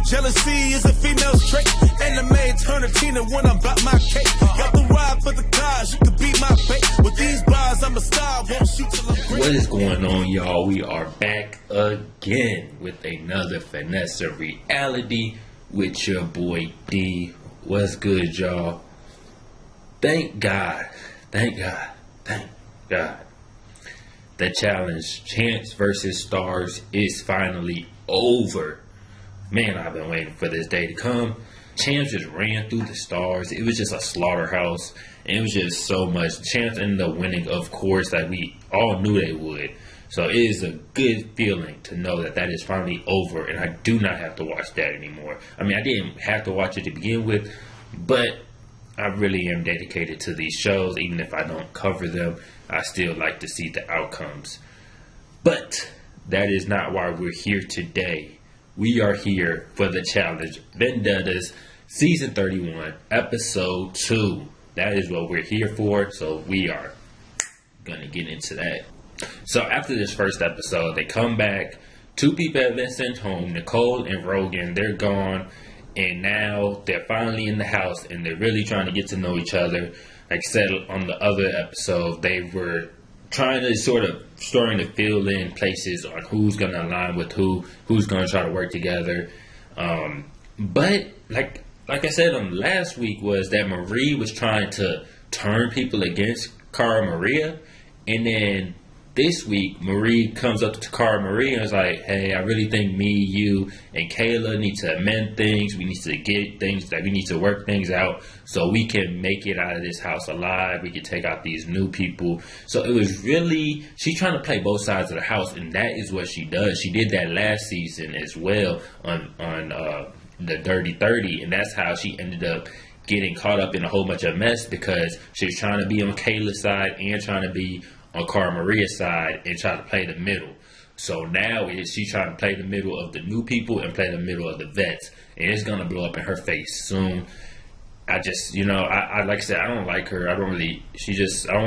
Jealousy is a female's trait. And the maid turn a Tina when I'm about my cake. Got the ride for the cars, you could beat my bait. With these bars, I'm a star, won't shoot till I'm great. What is going on, y'all? We are back again with another Finesse Reality with your boy D. What's good, y'all? Thank God. The challenge, Chance versus Stars, is finally over. Man, I've been waiting for this day to come. Chance just ran through the Stars. It was just a slaughterhouse. And it was just so much. Chance ended up winning, of course, like we all knew they would. So it is a good feeling to know that that is finally over. And I do not have to watch that anymore. I mean, I didn't have to watch it to begin with. But I really am dedicated to these shows. Even if I don't cover them, I still like to see the outcomes. But that is not why we're here today. We are here for the challenge, Vendettas, Season 31, Episode 2. That is what we're here for, so we are going to get into that. So after this first episode, they come back. 2 people have been sent home, Nicole and Rogan. They're gone, and now they're finally in the house, and they're really trying to get to know each other. Like I said on the other episode, they were trying to starting to fill in places on who's going to align with who's going to try to work together. But like I said on last week, was that Marie was trying to turn people against Cara Maria. And then this week, Marie comes up to Cara Maria and is like, hey, I really think me, you, and Kayla need to amend things. We need to get things, that we need to work things out so we can make it out of this house alive. We can take out these new people. So it was really, she's trying to play both sides of the house, and that is what she does. She did that last season as well on the Dirty 30, and that's how she ended up getting caught up in a whole bunch of mess, because she was trying to be on Kayla's side and trying to be on Cara Maria's side and try to play the middle. So now she's trying to play the middle of the new people and play the middle of the vets, and it's gonna blow up in her face soon. I just, I like I said, I don't like her. I don't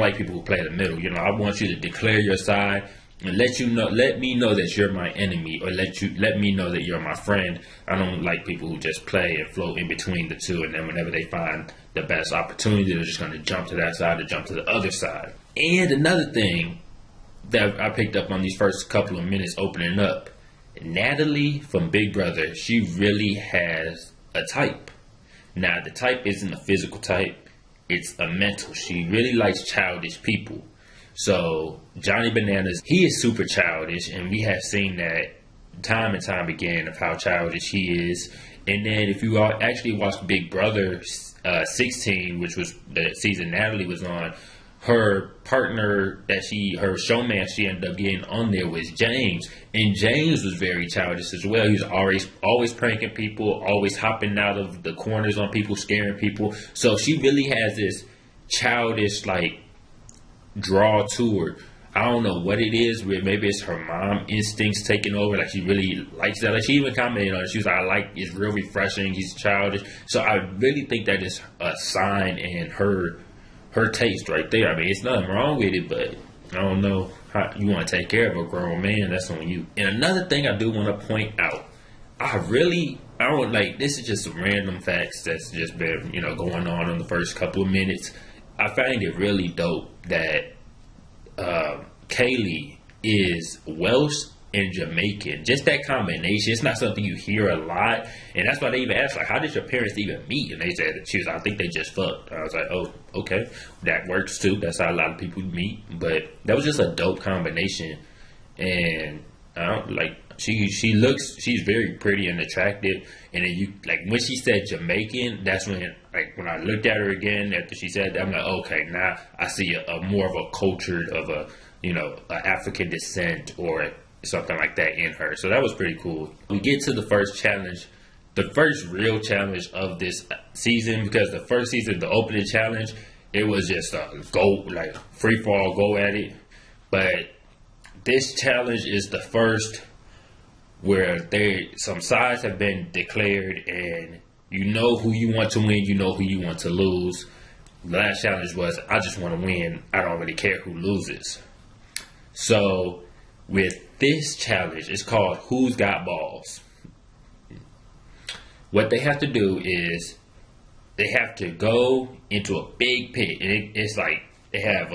like people who play the middle. I want you to declare your side and let me know that you're my enemy, or let me know that you're my friend. I don't like people who just play and float in between the two, and then whenever they find the best opportunity, they're just going to jump to that side or jump to the other side. And another thing that I picked up on these first couple of minutes opening up, Natalie from Big Brother, she really has a type. Now, the type isn't a physical type, it's a mental. She really likes childish people. So Johnny Bananas, he is super childish, and we have seen that time and time again of how childish he is. And then if you all actually watched Big Brother 16, which was the season Natalie was on, her partner her showman she ended up getting on there was James. And James was very childish as well. He was always pranking people, always hopping out of the corners on people, scaring people. So she really has this childish, draw to her. I don't know what it is. Maybe it's her mom instincts taking over. Like, she really likes that. Like, she even commented on it. She was like, it's real refreshing. He's childish. So I really think that is a sign in her taste right there. I mean, it's nothing wrong with it, but I don't know how you want to take care of a grown man. That's on you. And another thing I do want to point out, this is just some random facts that's just been, going on in the first couple of minutes. I find it really dope that Kaylee is Welsh and Jamaican. Just that combination, it's not something you hear a lot. And that's why they even asked, how did your parents even meet? And they said that I think they just fucked. I was like, oh, okay. That works too. That's how a lot of people meet. But that was just a dope combination. And she's very pretty and attractive. And then when she said Jamaican, that's when I looked at her again after she said that, I'm like, okay, now I see a more of a cultured, of a African descent or something like that in her. So that was pretty cool. We get to the first challenge, the first real challenge of this season, because the first season, the opening challenge, it was just free fall, go at it. But this challenge is the first where some sides have been declared, and you know who you want to win, you know who you want to lose. The last challenge was, I just want to win, I don't really care who loses. So with this challenge, it's called Who's Got Balls. what they have to do is they have to go into a big pit, and it's like they have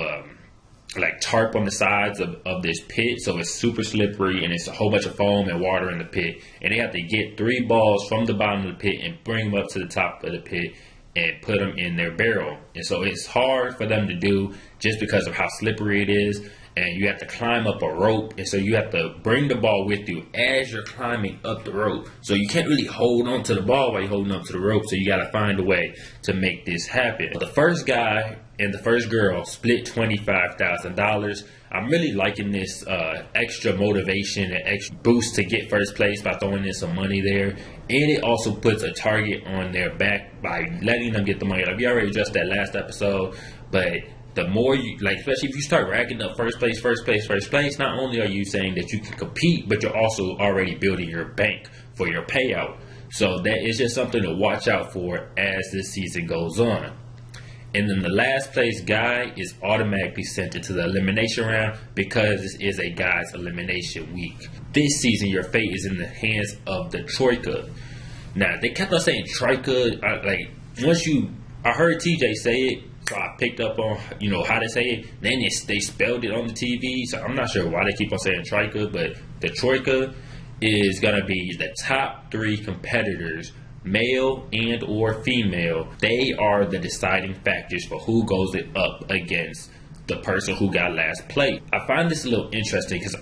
like tarp on the sides of this pit, so it's super slippery and it's a whole bunch of foam and water in the pit, and they have to get 3 balls from the bottom of the pit and bring them up to the top of the pit and put them in their barrel. And so it's hard for them to do just because of how slippery it is, and you have to climb up a rope, and so you have to bring the ball with you as you're climbing up the rope. So you can't really hold on to the ball while you're holding on to the rope, so you got to find a way to make this happen. The first guy and the first girl split $25,000. I'm really liking this extra motivation and extra boost to get first place by throwing in some money there. And it also puts a target on their back by letting them get the money. Like, we already addressed that last episode, but the more you, like, especially if you start racking up first place, not only are you saying that you can compete, but you're also already building your bank for your payout. So that is just something to watch out for as this season goes on. And then the last place guy is automatically sent into the elimination round because this is a guy's elimination week. This season, your fate is in the hands of the Troika. Now, they kept on saying Troika. I heard TJ say it, so I picked up on, how to say it. Then they spelled it on the TV, so I'm not sure why they keep on saying Troika, but the Troika is going to be the top 3 competitors, male and or female. They are the deciding factors for who goes up against the person who got last place. I find this a little interesting because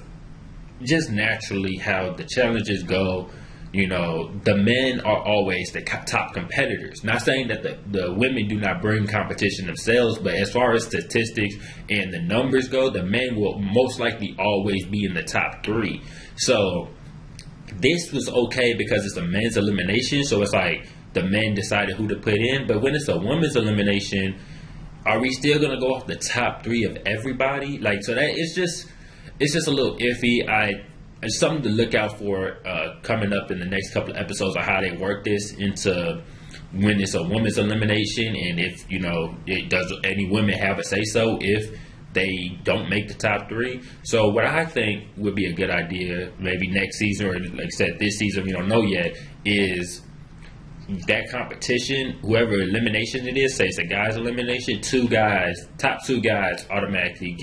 just naturally how the challenges go, the men are always the top competitors. Not saying that the women do not bring competition themselves, but as far as statistics and the numbers go, the men will most likely always be in the top 3. So this was okay because it's a men's elimination, so it's like the men decided who to put in. But when it's a women's elimination, are we still gonna go off the top 3 of everybody? Like, so that it's just a little iffy. It's something to look out for coming up in the next couple of episodes on how they work this into when it's a women's elimination, and if does any women have a say so if they don't make the top 3. So what I think would be a good idea, maybe next season, or like I said, this season, we don't know yet, is that competition, whoever elimination it is, say it's a guy's elimination, top 2 guys automatically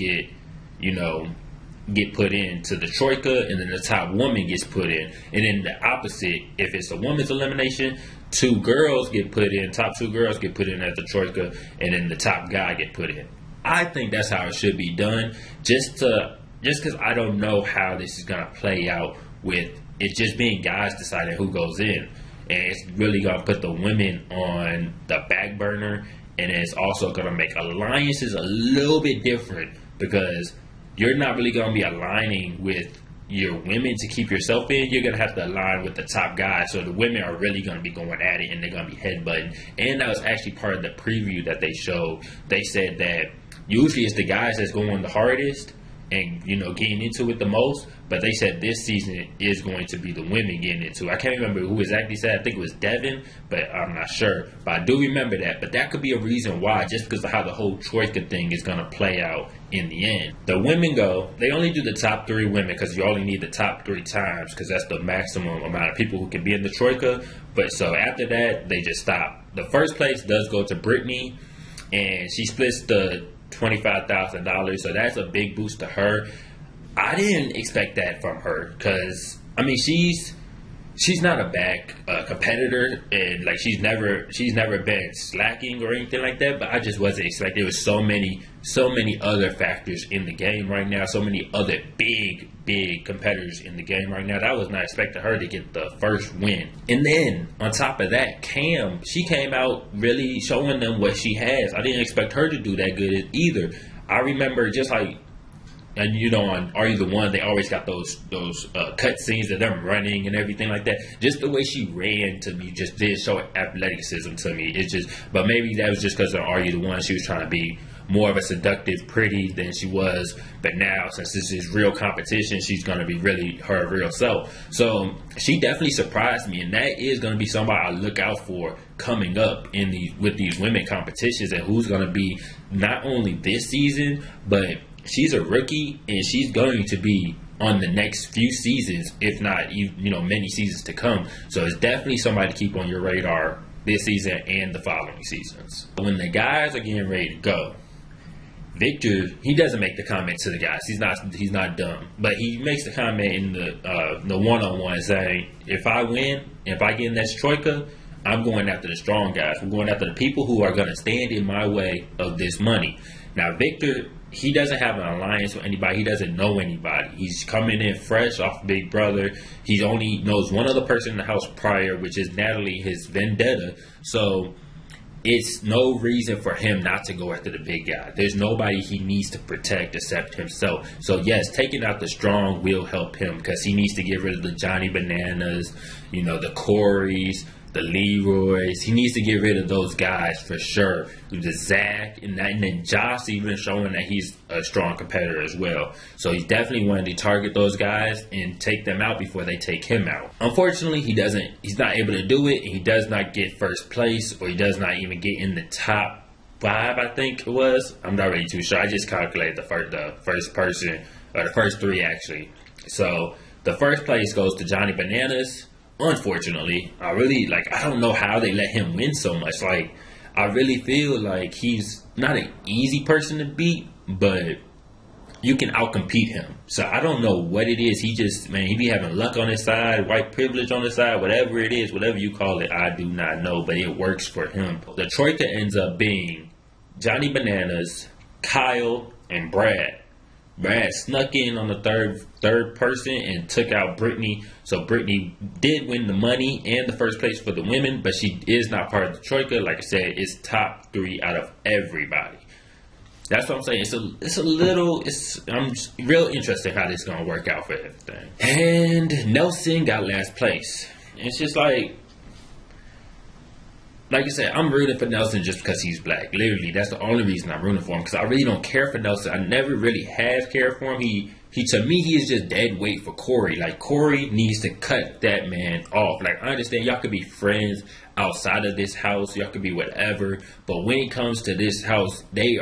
get put into the Troika, and then the top woman gets put in. And then the opposite, if it's a woman's elimination, 2 girls get put in, top 2 girls get put in as the Troika, and then the top guy get put in. I think that's how it should be done, just because I don't know how this is going to play out with it just being guys deciding who goes in. And it's really going to put the women on the back burner, and it's also going to make alliances a little bit different because you're not really going to be aligning with your women to keep yourself in. You're going to have to align with the top guys. So the women are really going to be going at it, and they're going to be headbutting. And that was actually part of the preview that they showed. They said that usually it's the guys that's going the hardest and, getting into it the most. But they said this season is going to be the women getting into it. I can't remember who exactly said. I think it was Devin, but I'm not sure. But I do remember that. But that could be a reason why, just because of how the whole Troika thing is going to play out in the end. The women go, they only do the top 3 women because you only need the top 3 times because that's the maximum amount of people who can be in the Troika. But so after that, they just stop. The first place does go to Brittany, and she splits the $25,000, so that's a big boost to her. I didn't expect that from her because she's not a bad competitor, and like she's never been slacking or anything like that. But I just wasn't expecting. There was so many other factors in the game right now, so many other big competitors in the game right now that I was not expecting her to get the first win. And then on top of that, Cam, she came out really showing them what she has. I didn't expect her to do that good either. I remember just like. And on Are You the One, they always got those cut scenes of them running and everything like that. Just the way she ran to me just did show athleticism to me. But maybe that was just because of Are You the One, she was trying to be more of a seductive pretty than she was. But now, since this is real competition, she's going to be really her real self. So she definitely surprised me, and that is going to be somebody I look out for coming up with these women competitions, and who's going to be not only this season, but she's a rookie, and she's going to be on the next few seasons, if not many seasons to come. So it's definitely somebody to keep on your radar this season and the following seasons. When the guys are getting ready to go, Victor, he doesn't make the comment to the guys. He's not dumb, but he makes the comment in the one-on-one saying, "If I win, if I get in that troika, I'm going after the strong guys. I'm going after the people who are going to stand in my way of this money." Now, Victor, he doesn't have an alliance with anybody. He doesn't know anybody. He's coming in fresh off Big Brother. He only knows one other person in the house prior, which is Natalie, his vendetta. So it's no reason for him not to go after the big guy. There's nobody he needs to protect except himself. So yes, taking out the strong will help him because he needs to get rid of the Johnny Bananas, the Corys, the Leroys. He needs to get rid of those guys for sure. The Zach and then Josh even showing that he's a strong competitor as well. So he's definitely wanting to target those guys and take them out before they take him out. Unfortunately, he's not able to do it, and he does not get first place, or he does not even get in the top 5, I think it was. I'm not really too sure. I just calculated the first person, or the first 3 actually. So the first place goes to Johnny Bananas. Unfortunately, I don't know how they let him win so much. I really feel like he's not an easy person to beat, but you can outcompete him. So I don't know what it is. He be having luck on his side, white privilege on his side, whatever it is, whatever you call it, I do not know, but it works for him. The troika ends up being Johnny Bananas, Kyle, and Brad. Brad snuck in on the third person and took out Brittany. So Brittany did win the money and the first place for the women, but she is not part of the troika. Like I said, it's top 3 out of everybody. That's what I'm saying. I'm real interested how this is going to work out for everything. And Nelson got last place. It's just like I said, I'm rooting for Nelson just because he's black. Literally, that's the only reason I'm rooting for him, because I really don't care for Nelson. I never really have cared for him. He to me, he is just dead weight for Corey. Corey needs to cut that man off. I understand y'all could be friends outside of this house. Y'all could be whatever. But when it comes to this house, they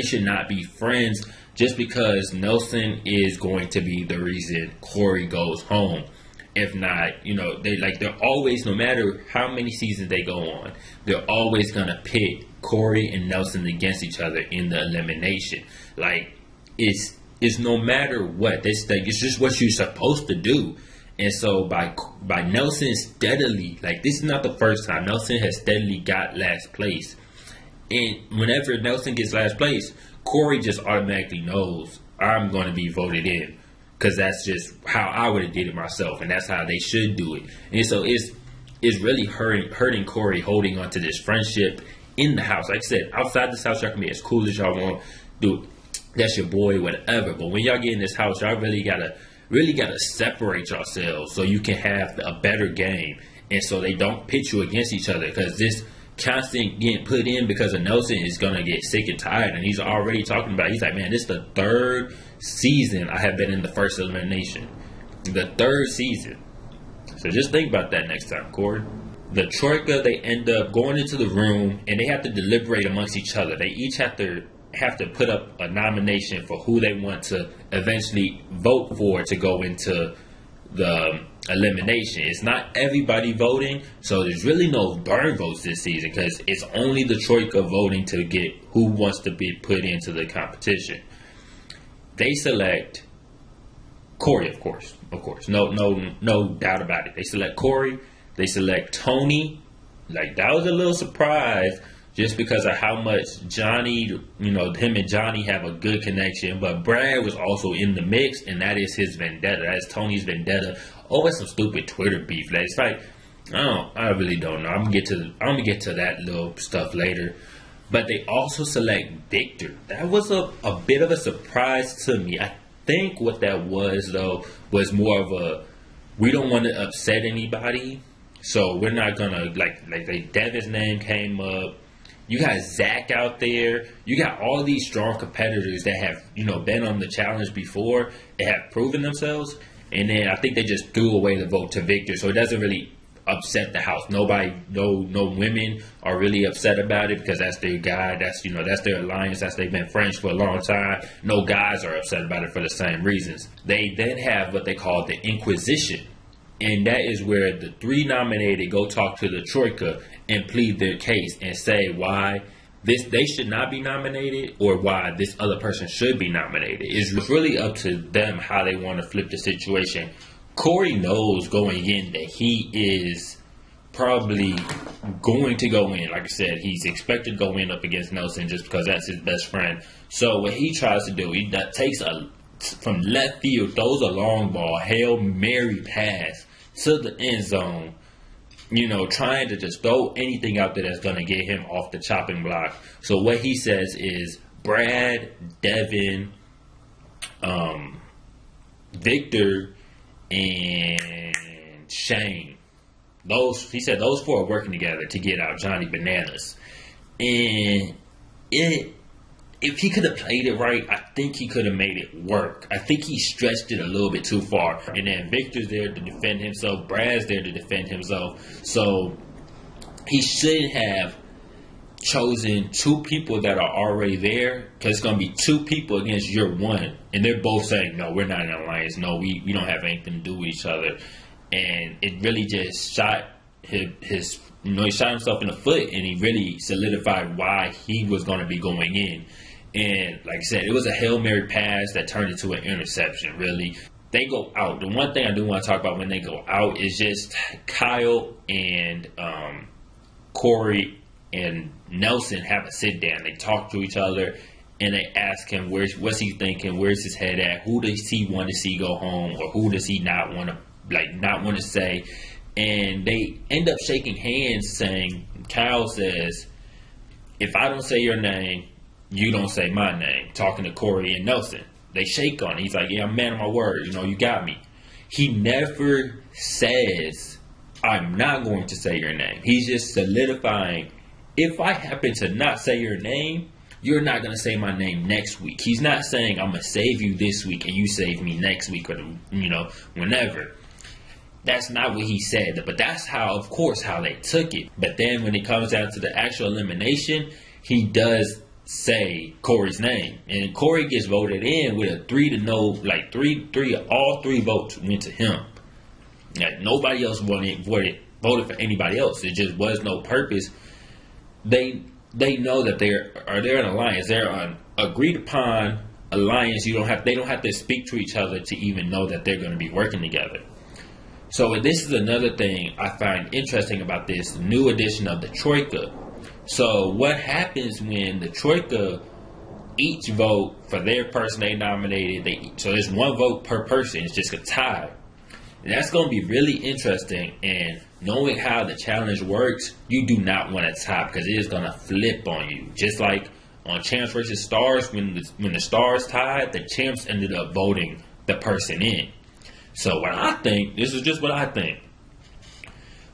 should not be friends just because Nelson is going to be the reason Corey goes home. If not, they're always, no matter how many seasons they go on, they're always going to pit Corey and Nelson against each other in the elimination. It's no matter what. It's just what you're supposed to do. And so by Nelson steadily, this is not the first time, Nelson has steadily got last place. And whenever Nelson gets last place, Corey just automatically knows, I'm going to be voted in. Because that's just how I would have did it myself, and that's how they should do it. And so it's really hurting Corey holding on to this friendship in the house. Like I said, outside this house, y'all can be as cool as y'all want. Do that's your boy, whatever. But when y'all get in this house, y'all really gotta separate yourselves so you can have a better game, and so they don't pit you against each other. Because this constant getting put in because of Nelson is gonna get sick and tired, and he's already talking about. He's like, man, this is the 3rd season I have been in the first elimination. The 3rd season. So just think about that next time, Corey. The troika, they end up going into the room and they have to deliberate amongst each other. They each have to put up a nomination for who they want to eventually vote for to go into the elimination. It's not everybody voting, so there's really no burn votes this season because it's only the troika voting to get who wants to be put into the competition. They select Corey, of course. No doubt about it. They select Corey. They select Tony. That was a little surprise just because of how much Johnny, him and Johnny have a good connection. But Brad was also in the mix, and that is his vendetta. That is Tony's vendetta. Oh, it's some stupid Twitter beef. I really don't know. I'm gonna get to that little stuff later. But they also select Victor. That was a bit of a surprise to me. I think what that was, though, was more of we don't want to upset anybody. So we're not going to, Devin's name came up. You got Zach out there. You got all these strong competitors that have, been on the challenge before and have proven themselves. And then I think they just threw away the vote to Victor. So it doesn't really upset the house. Nobody, no women are really upset about it because that's their guy. That's that's their alliance. They've been friends for a long time. No guys are upset about it for the same reasons. They then have what they call the Inquisition, and that is where the 3 nominated go talk to the Troika and plead their case and say why they should not be nominated or why this other person should be nominated. It's really up to them how they want to flip the situation. Corey knows going in that he is probably going to go in. Like I said, he's expected to go in up against Nelson just because that's his best friend. So what he tries to do, he takes from left field, throws a long ball, Hail Mary pass to the end zone, trying to just throw anything out there that's going to get him off the chopping block. So what he says is Brad, Devin, Victor, and Shane. He said those 4 are working together to get out Johnny Bananas. And if he could have played it right, I think he could have made it work. I think he stretched it a little bit too far. And then Victor's there to defend himself. Brad's there to defend himself. So he should have chosen 2 people that are already there, because it's going to be 2 people against your 1. And they're both saying, no, we're not in an alliance. No, we don't have anything to do with each other. And it really just shot his he shot himself in the foot, and he really solidified why he was going to be going in. And like I said, it was a Hail Mary pass that turned into an interception, really. They go out. The one thing I do want to talk about when they go out is just Kyle and Corey and Nelson have a sit down. They talk to each other, and they ask him what's he thinking, where's his head at, who does he want to see go home, or who does he not want to say. And they end up shaking hands, saying, Kyle says, if I don't say your name, you don't say my name, talking to Corey and Nelson. They shake on it. He's like, yeah, I'm a man of my word. You got me. He never says, I'm not going to say your name. He's just solidifying, if I happen to not say your name, you're not going to say my name next week. He's not saying, I'm going to save you this week and you save me next week, or, whenever. That's not what he said, but that's how they took it. But then when it comes down to the actual elimination, he does say Corey's name, and Corey gets voted in with a 3-0, all 3 votes went to him. Like, nobody else voted for anybody else. It just was no purpose. They know that they're an alliance. They're an agreed upon alliance. They don't have to speak to each other to even know that they're going to be working together. So this is another thing I find interesting about this new edition of the Troika. So what happens when the Troika each vote for their person they nominated? So there's 1 vote per person. It's just a tie. And that's going to be really interesting. And knowing how the challenge works, you do not want to tie, because it is going to flip on you. Just like on Champs versus Stars, when the Stars tied, the Champs ended up voting the person in. So this is just what I think.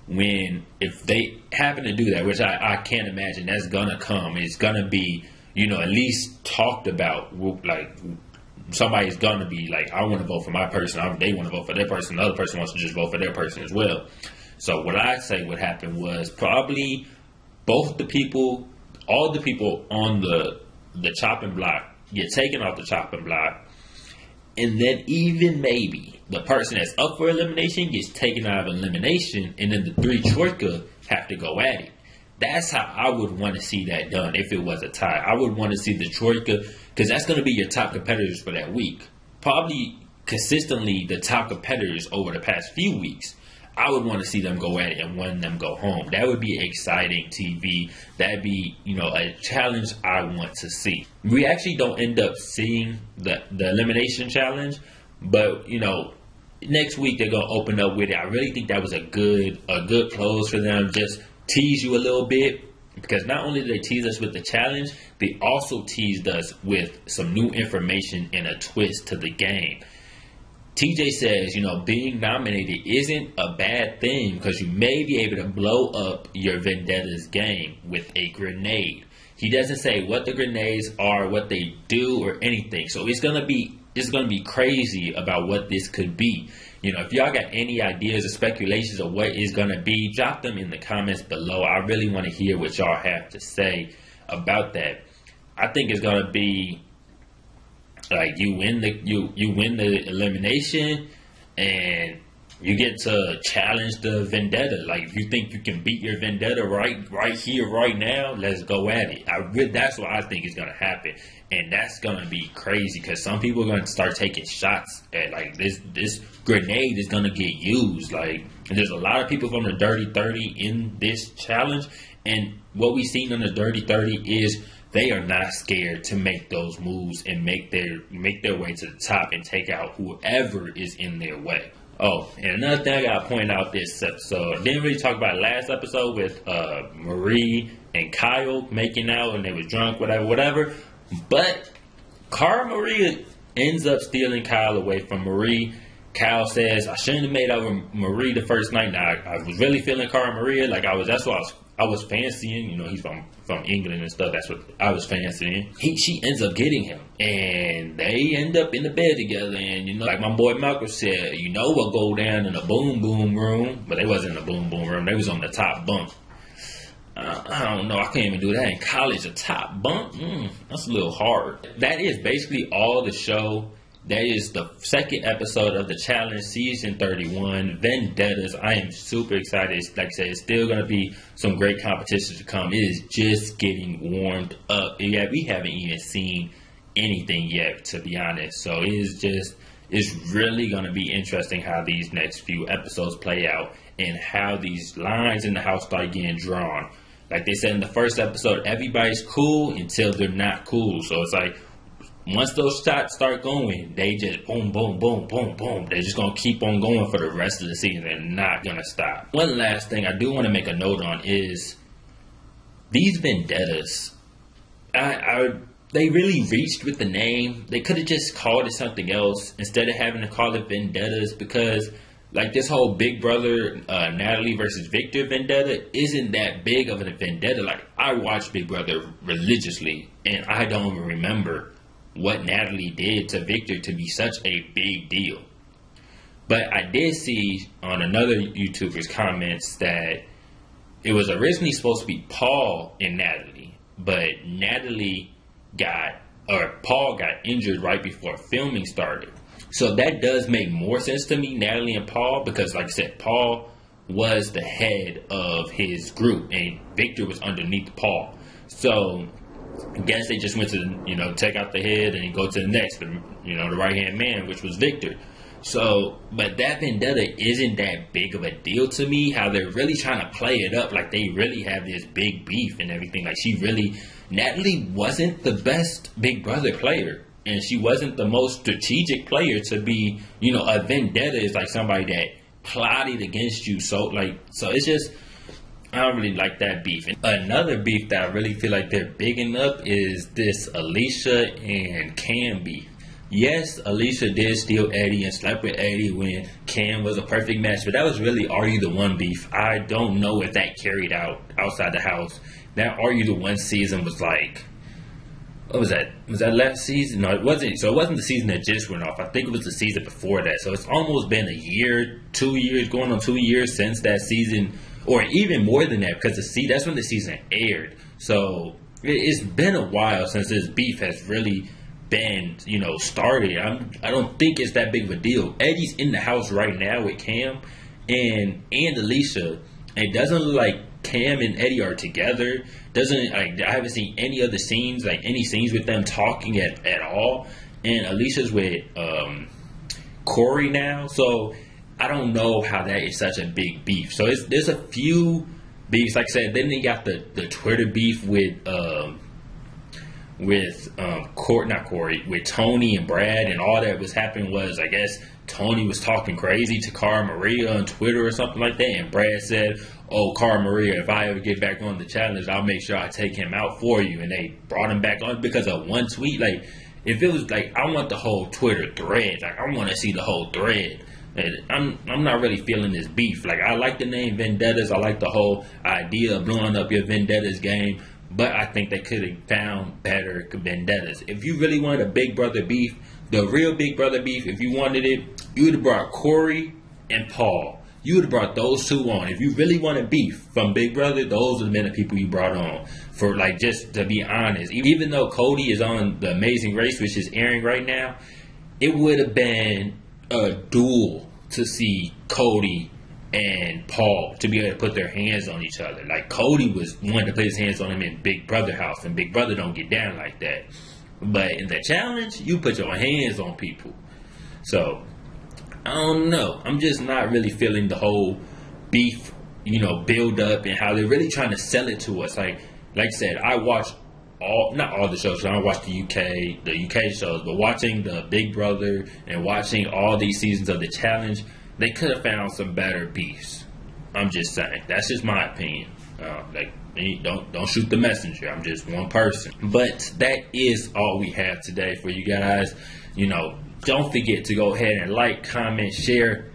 If they happen to do that, which I can't imagine that's gonna come, it's gonna be, at least talked about. Like, somebody's gonna be like, I want to vote for my person. They want to vote for their person. The other person wants to just vote for their person as well. So what I say what happened was probably all the people on the chopping block get taken off the chopping block. And then even maybe the person that's up for elimination gets taken out of elimination, and then the 3 Troika have to go at it. That's how I would want to see that done if it was a tie. I would want to see the Troika, because that's going to be your top competitors for that week. Probably consistently the top competitors over the past few weeks. I would want to see them go at it and one of them go home. That would be exciting TV. That'd be, a challenge I want to see. We actually don't end up seeing the elimination challenge, but, next week they're going to open up with it. I really think that was a good close for them. Just tease you a little bit, because not only did they tease us with the challenge, they also teased us with some new information and a twist to the game. TJ says, being nominated isn't a bad thing, because you may be able to blow up your Vendettas game with a grenade. He doesn't say what the grenades are, what they do, or anything. So it's gonna be crazy about what this could be. You know, if y'all got any ideas or speculations of what is going to be, drop them in the comments below. I really want to hear what y'all have to say about that. I think it's going to be like you win the elimination and you get to challenge the Vendetta. Like, if you think you can beat your Vendetta right here, right now, let's go at it. That's what I think is going to happen. And that's going to be crazy because some people are going to start taking shots at, like, this grenade is going to get used. Like, and there's a lot of people from the Dirty 30 in this challenge. And what we've seen on the Dirty 30 is they are not scared to make those moves and make their way to the top and take out whoever is in their way. Oh, and another thing I gotta point out this episode, I didn't really talk about it last episode with Marie and Kyle making out and they was drunk, whatever. But Cara Maria ends up stealing Kyle away from Marie. Kyle says, I shouldn't have made out with Marie the first night. Now, I was really feeling Cara Maria. Like, that's what I was fancying. You know, he's from England and stuff. That's what I was fancying. She ends up getting him. And they end up in the bed together. And, you know, like my boy Malcolm said, you know what go down in the boom boom room. But they wasn't in the boom boom room. They was on the top bunk. I don't know. I can't even do that in college. A top bunk? That's a little hard. That is basically all the show. That is the second episode of the challenge, season 31, Vendettas. I am super excited. Like I said, it's still going to be some great competition to come. It is just getting warmed up. Yeah, we haven't even seen anything yet, to be honest. So it's really going to be interesting how these next few episodes play out and how these lines in the house start getting drawn. Like they said in the first episode, everybody's cool until they're not cool. So it's like, once those shots start going, they just boom, boom, boom, boom, boom. They're just going to keep on going for the rest of the season. They're not going to stop. One last thing I do want to make a note on is these Vendettas. They really reached with the name. They could have just called it something else instead of having to call it Vendettas, because like this whole Big Brother Natalie versus Victor vendetta isn't that big of a vendetta. Like, I watch Big Brother religiously and I don't even remember what Natalie did to Victor to be such a big deal. But I did see on another YouTuber's comments that it was originally supposed to be Paul and Natalie, but Paul got injured right before filming started. So that does make more sense to me, Natalie and Paul, because like I said, Paul was the head of his group and Victor was underneath Paul. So I guess they just went to, take out the head and go to the next, the right-hand man, which was Victor. So, but that vendetta isn't that big of a deal to me, how they're really trying to play it up like they really have this big beef and everything. Like, Natalie wasn't the best Big Brother player, and she wasn't the most strategic player to be, a vendetta is like somebody that plotted against you. So it's just, I don't really like that beef. And another beef that I really feel like they're bigging up is this Alicia and Cam beef. Yes, Alicia did steal Eddie and slept with Eddie when Cam was a perfect match, but that was really Are You the One beef. I don't know if that carried out outside the house. That Are You the One season was like, what was that? Was that last season? No, it wasn't. So it wasn't the season that just went off. I think it was the season before that. So it's almost been a year, 2 years, going on 2 years since that season. Or even more than that, because that's when the season aired. So it's been a while since this beef has really been, started. I don't think it's that big of a deal. Eddie's in the house right now with Cam and Alicia. It doesn't look like Cam and Eddie are together. I haven't seen any other scenes, any scenes with them talking at all. And Alicia's with Corey now. So I don't know how that is such a big beef. So there's a few beefs. Like I said, then they got the Twitter beef with Tony and Brad, and all that was happening was, I guess, Tony was talking crazy to Cara Maria on Twitter or something like that, and Brad said, "Oh, Cara Maria, if I ever get back on the challenge, I'll make sure I take him out for you." And they brought him back on because of one tweet. Like, if it was I want the whole Twitter thread. I want to see the whole thread. And I'm not really feeling this beef. I like the name Vendettas. I like the whole idea of blowing up your Vendettas game. But I think they could have found better Vendettas. If you really wanted a Big Brother beef, the real Big Brother beef, if you wanted it, you would have brought Corey and Paul. You would have brought those two on. If you really wanted beef from Big Brother, those would have been the people you brought on. For like, just to be honest, even though Cody is on The Amazing Race, which is airing right now, it would have been a duel to see Cody and Paul to be able to put their hands on each other. Like, Cody was wanting to put his hands on him in Big Brother house, and Big Brother don't get down like that. But in the challenge, you put your hands on people. So I don't know. I'm just not really feeling the whole beef, build up and how they're really trying to sell it to us. Like I said, I watched not all the shows. I don't watch the UK shows, but watching the Big Brother and watching all these seasons of the challenge, they could have found some better beefs. I'm just saying. That's just my opinion. Don't shoot the messenger. I'm just one person. But that is all we have today for you guys. Don't forget to go ahead and like, comment, share,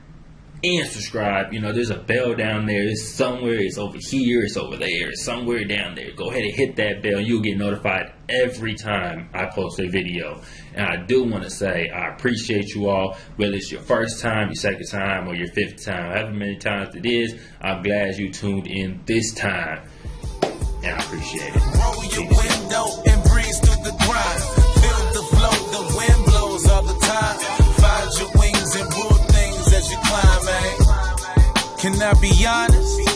and subscribe. There's a bell down there. It's somewhere. It's over here. It's over there. It's somewhere down there. Go ahead and hit that bell. You'll get notified every time I post a video. And I do want to say I appreciate you all. Whether it's your first time, your second time, or your fifth time, however many times it is, I'm glad you tuned in this time. And I appreciate it. Roll your window and breeze through the grind. Feel the flow, the wind blows all the time. Find your wings and rule things as you climb, man. Can I be honest?